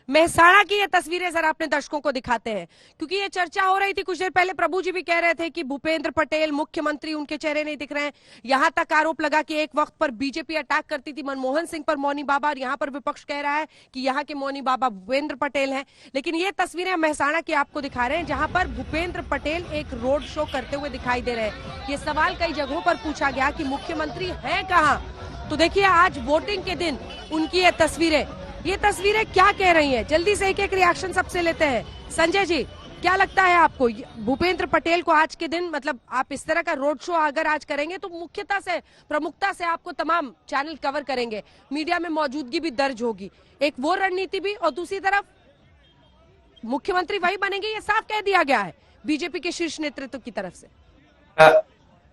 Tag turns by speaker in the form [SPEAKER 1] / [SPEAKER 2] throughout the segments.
[SPEAKER 1] मेहसाणा की ये तस्वीरें जरा अपने दर्शकों को दिखाते हैं, क्योंकि ये चर्चा हो रही थी कुछ देर पहले। प्रभु जी भी कह रहे थे कि भूपेंद्र पटेल मुख्यमंत्री, उनके चेहरे नहीं दिख रहे हैं। यहां तक आरोप लगा कि एक वक्त पर बीजेपी अटैक करती थी मनमोहन सिंह पर मौनी बाबा, और यहां पर विपक्ष कह रहा है कि यहाँ के मौनी बाबा भूपेंद्र पटेल हैं। लेकिन ये तस्वीरें मेहसाणा की आपको दिखा रहे हैं, जहां पर भूपेंद्र पटेल एक रोड शो करते हुए दिखाई दे रहे हैं। ये सवाल कई जगहों पर पूछा गया कि मुख्यमंत्री है कहाँ। तो देखिए, आज वोटिंग के दिन उनकी ये तस्वीरें क्या कह रही हैं। जल्दी से एक एक रिएक्शन सबसे लेते हैं। संजय जी, क्या लगता है आपको, भूपेंद्र पटेल को आज के दिन, मतलब आप इस तरह का रोड शो अगर आज करेंगे तो प्रमुखता से आपको तमाम चैनल कवर करेंगे, मीडिया में मौजूदगी भी दर्ज होगी, एक वो रणनीति भी, और दूसरी तरफ मुख्यमंत्री वही बनेंगे, ये साफ कह दिया गया है बीजेपी के शीर्ष नेतृत्व की तरफ से।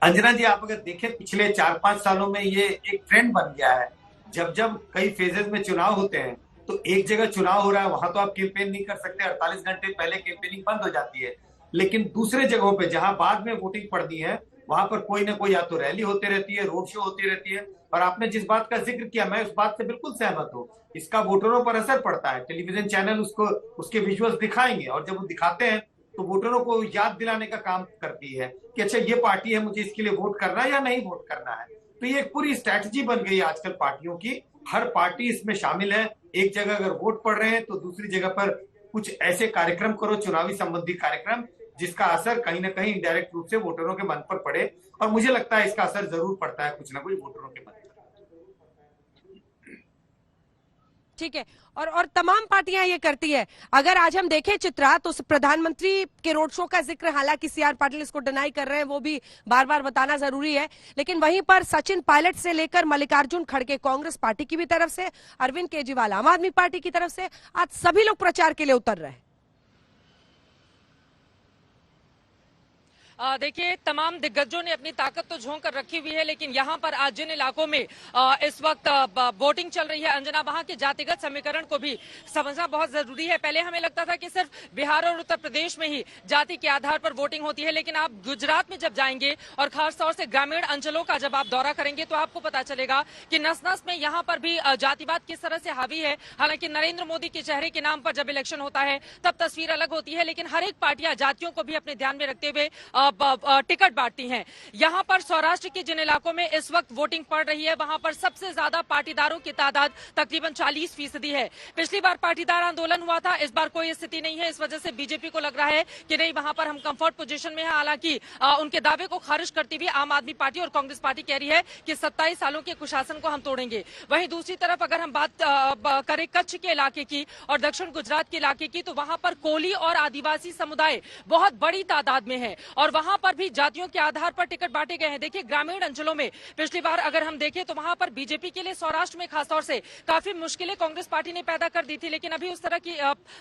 [SPEAKER 2] अंजना जी, आप अगर देखें पिछले 4-5 सालों में ये एक ट्रेंड बन गया है। जब जब कई फेजेस में चुनाव होते हैं तो एक जगह चुनाव हो रहा है, वहां तो आप कैंपेन नहीं कर सकते, 48 घंटे पहले कैंपेनिंग बंद हो जाती है। लेकिन दूसरे जगहों पे जहां बाद में वोटिंग पड़ती है, वहां पर कोई ना कोई या तो रैली होती रहती है, रोड शो होती रहती है। और आपने जिस बात का जिक्र किया, मैं उस बात से बिल्कुल सहमत हूँ। इसका वोटरों पर असर पड़ता है। टेलीविजन चैनल उसके विजुअल्स दिखाएंगे, और जब वो दिखाते हैं तो वोटरों को याद दिलाने का काम करती है कि अच्छा, ये पार्टी है, मुझे इसके लिए वोट करना है या नहीं वोट करना है। तो ये एक पूरी स्ट्रैटेजी बन गई है आजकल पार्टियों की। हर पार्टी इसमें शामिल है। एक जगह अगर वोट पड़ रहे हैं तो दूसरी जगह पर कुछ ऐसे कार्यक्रम करो, चुनावी संबंधी कार्यक्रम, जिसका असर कहीं ना कहीं इनडायरेक्ट रूप से वोटरों के मन पर पड़े। और मुझे लगता है इसका असर जरूर पड़ता है कुछ ना कुछ वोटरों के मन पर।
[SPEAKER 1] ठीक है, और तमाम पार्टियां ये करती है। अगर आज हम देखें चित्रा, तो प्रधानमंत्री के रोड शो का जिक्र, हालांकि सीआर पाटिल इसको डिनाई कर रहे हैं, वो भी बार बार बताना जरूरी है, लेकिन वहीं पर सचिन पायलट से लेकर मल्लिकार्जुन खड़गे कांग्रेस पार्टी की भी तरफ से, अरविंद केजरीवाल आम आदमी पार्टी की तरफ से, आज सभी लोग प्रचार के लिए उतर रहे हैं।
[SPEAKER 3] देखिए, तमाम दिग्गजों ने अपनी ताकत तो झोंक कर रखी हुई है, लेकिन यहाँ पर आज जिन इलाकों में इस वक्त वोटिंग चल रही है, अंजना, वहां के जातिगत समीकरण को भी समझना बहुत जरूरी है। पहले हमें लगता था कि सिर्फ बिहार और उत्तर प्रदेश में ही जाति के आधार पर वोटिंग होती है, लेकिन आप गुजरात में जब जाएंगे और खासतौर से ग्रामीण अंचलों का जब आप दौरा करेंगे तो आपको पता चलेगा कि नस नस में यहाँ पर भी जातिवाद किस तरह से हावी है। हालांकि नरेंद्र मोदी के चेहरे के नाम पर जब इलेक्शन होता है तब तस्वीर अलग होती है, लेकिन हर एक पार्टियां जातियों को भी अपने ध्यान में रखते हुए टिकट बांटती हैं। यहां पर सौराष्ट्र के जिन इलाकों में इस वक्त वोटिंग पड़ रही है, वहां पर सबसे ज्यादा पाटीदारों की तादाद तकरीबन 40% है। पिछली बार पाटीदार आंदोलन हुआ था, इस बार कोई स्थिति नहीं है। इस वजह से बीजेपी को लग रहा है कि नहीं, वहां पर हम कंफर्ट पोजीशन में है। हालांकि उनके दावे को खारिज करती हुई आम आदमी पार्टी और कांग्रेस पार्टी कह रही है कि 27 सालों के कुशासन को हम तोड़ेंगे। वहीं दूसरी तरफ अगर हम बात करें कच्छ के इलाके की और दक्षिण गुजरात के इलाके की, तो वहां पर कोली और आदिवासी समुदाय बहुत बड़ी तादाद में है, और वहां पर भी जातियों के आधार पर टिकट बांटे गए हैं। देखिए, ग्रामीण अंचलों में पिछली बार अगर हम देखें तो वहां पर बीजेपी के लिए सौराष्ट्र में खासतौर से काफी मुश्किलें कांग्रेस पार्टी ने पैदा कर दी थी, लेकिन अभी उस तरह की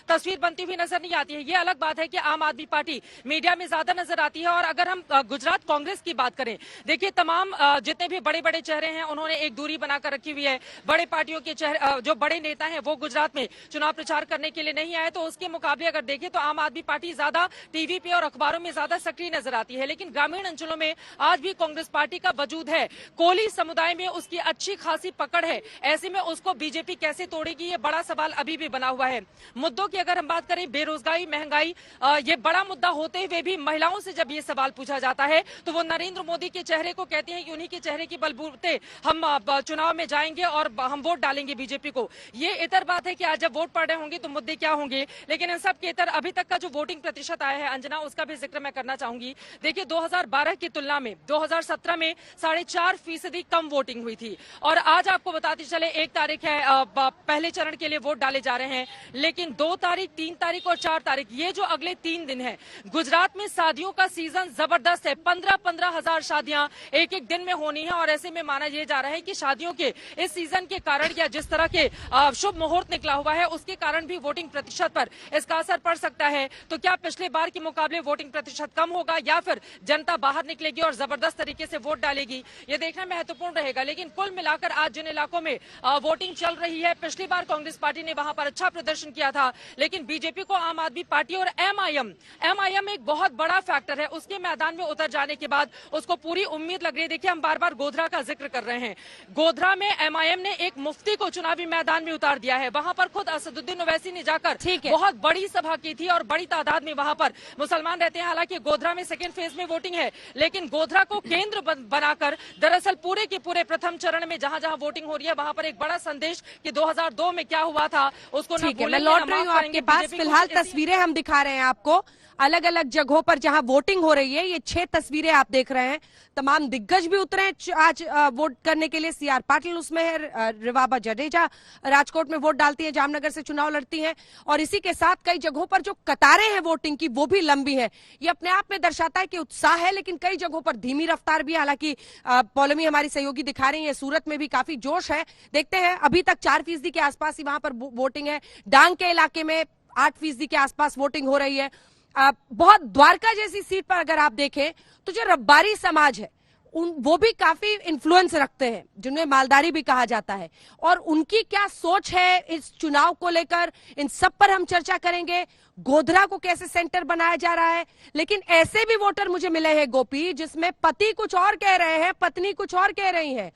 [SPEAKER 3] तस्वीर बनती हुई नजर नहीं आती है। ये अलग बात है कि आम आदमी पार्टी मीडिया में ज्यादा नजर आती है। और अगर हम गुजरात कांग्रेस की बात करें, देखिए, तमाम जितने भी बड़े बड़े चेहरे हैं उन्होंने एक दूरी बनाकर रखी हुई है। बड़े पार्टियों के चेहरे, जो बड़े नेता हैं, वो गुजरात में चुनाव प्रचार करने के लिए नहीं आए। तो उसके मुकाबले अगर देखें तो आम आदमी पार्टी ज्यादा टीवी पे और अखबारों में ज्यादा सक्रिय नजर आती है। लेकिन ग्रामीण अंचलों में आज भी कांग्रेस पार्टी का वजूद है। कोली समुदाय में उसकी अच्छी खासी पकड़ है। ऐसे में उसको बीजेपी कैसे तोड़ेगी, ये बड़ा सवाल अभी भी बना हुआ है। मुद्दों की अगर हम बात करें, बेरोजगारी, महंगाई, ये बड़ा मुद्दा होते हुए भी महिलाओं से जब ये सवाल पूछा जाता है तो वो नरेंद्र मोदी के चेहरे को कहते हैं कि उन्हीं के चेहरे की बलबूते हम चुनाव में जाएंगे और हम वोट डालेंगे बीजेपी को। ये इतर बात है कि आज जब वोट पड़ रहे होंगे तो मुद्दे क्या होंगे, लेकिन इन सब के इतर अभी तक का जो वोटिंग प्रतिशत आया है, अंजना, उसका भी जिक्र मैं करना चाहूंगी। देखिए, 2012 की तुलना में 2017 में 4.5% कम वोटिंग हुई थी। और आज आपको बताते चले, 1 तारीख है, पहले चरण के लिए वोट डाले जा रहे हैं, लेकिन 2 तारीख, 3 तारीख और 4 तारीख, ये जो अगले 3 दिन है, गुजरात में शादियों का सीजन जबरदस्त है। 15-15 हजार शादियां एक एक दिन में होनी है। और ऐसे में माना यह जा रहा है कि शादियों के इस सीजन के कारण या जिस तरह के शुभ मुहूर्त निकला हुआ है, उसके कारण भी वोटिंग प्रतिशत पर इसका असर पड़ सकता है। तो क्या पिछले बार के मुकाबले वोटिंग प्रतिशत कम होगा, या फिर जनता बाहर निकलेगी और जबरदस्त तरीके से वोट डालेगी, ये देखना महत्वपूर्ण रहेगा। लेकिन कुल मिलाकर आज जिन इलाकों में वोटिंग चल रही है, पिछली बार कांग्रेस पार्टी ने वहां पर अच्छा प्रदर्शन किया था, लेकिन बीजेपी को आम आदमी पार्टी और एमआईएम एक बहुत बड़ा फैक्टर है, उसके मैदान में उतर जाने के बाद उसको पूरी उम्मीद लग रही है। देखिए, हम बार बार गोधरा का जिक्र कर रहे हैं, गोधरा में एमआईएम ने एक मुफ्ती को चुनावी मैदान में उतार दिया है। वहां पर खुद असदुद्दीन ओवैसी ने जाकर बहुत बड़ी सभा की थी और बड़ी तादाद में वहां पर मुसलमान रहते हैं। हालांकि गोधरा में सेकेंड फेज में वोटिंग है, लेकिन गोधरा को केंद्र बनाकर दरअसल पूरे के पूरे प्रथम चरण में जहां जहां वोटिंग हो रही है वहां पर एक बड़ा संदेश कि 2002 में क्या हुआ था उसको
[SPEAKER 1] ठीक है, मैं लौट रही हूँ आपके पास। फिलहाल तस्वीरें हम दिखा रहे हैं आपको अलग अलग जगहों पर जहां वोटिंग हो रही है। ये 6 तस्वीरें आप देख रहे हैं। तमाम दिग्गज भी उतरे हैं आज वोट करने के लिए। सीआर पाटिल उसमें है, रिवाबा जडेजा राजकोट में वोट डालती हैं, जामनगर से चुनाव लड़ती हैं, और इसी के साथ कई जगहों पर जो कतारें हैं वोटिंग की वो भी लंबी है। ये अपने आप में दर्शाता है कि उत्साह है, लेकिन कई जगहों पर धीमी रफ्तार भी है। हालांकि पौलमी हमारी सहयोगी दिखा रही है, सूरत में भी काफी जोश है। देखते हैं, अभी तक 4% के आसपास ही वहां पर वोटिंग है। डांग के इलाके में 8% के आसपास वोटिंग हो रही है। बहुत द्वारका जैसी सीट पर अगर आप देखें तो जो रब्बारी समाज है वो भी काफी इन्फ्लुएंस रखते हैं, जिन्हें मालदारी भी कहा जाता है, और उनकी क्या सोच है इस चुनाव को लेकर, इन सब पर हम चर्चा करेंगे। गोधरा को कैसे सेंटर बनाया जा रहा है, लेकिन ऐसे भी वोटर मुझे मिले हैं गोपी जिसमें पति कुछ और कह रहे हैं, पत्नी कुछ और कह रही है।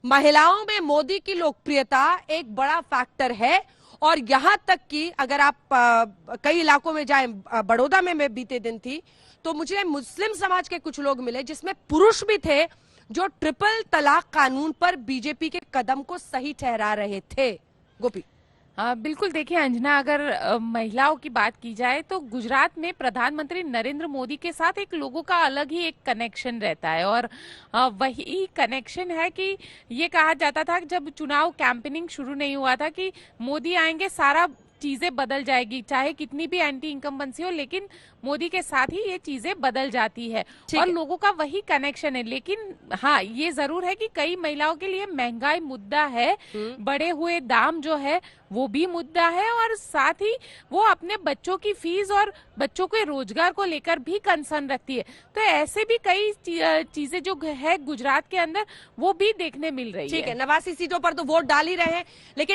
[SPEAKER 1] महिलाओं में मोदी की लोकप्रियता एक बड़ा फैक्टर है, और यहां तक कि अगर आप कई इलाकों में जाएं, बड़ौदा में मैं बीते दिन थी तो मुझे मुस्लिम समाज के कुछ लोग मिले जिसमें पुरुष भी थे जो ट्रिपल तलाक कानून पर बीजेपी के कदम को सही ठहरा रहे थे। गोपी,
[SPEAKER 4] बिल्कुल। देखिए अंजना, अगर महिलाओं की बात की जाए तो गुजरात में प्रधानमंत्री नरेंद्र मोदी के साथ एक लोगों का अलग ही एक कनेक्शन रहता है, और वही कनेक्शन है कि ये कहा जाता था कि जब चुनाव कैंपेनिंग शुरू नहीं हुआ था कि मोदी आएंगे सारा चीजें बदल जाएगी, चाहे कितनी भी एंटी इनकम्बेंसी हो, लेकिन मोदी के साथ ही ये चीजें बदल जाती है, और लोगों का वही कनेक्शन है। लेकिन हाँ, ये जरूर है कि कई महिलाओं के लिए महंगाई मुद्दा है, बढ़े हुए दाम जो है वो भी मुद्दा है, और साथ ही वो अपने बच्चों की फीस और बच्चों के रोजगार को लेकर भी कंसर्न रखती है। तो ऐसे भी कई चीजें जो है गुजरात के अंदर वो भी देखने मिल रही है।
[SPEAKER 1] ठीक है, 89 सीटों पर तो वोट डाल ही रहे हैं, लेकिन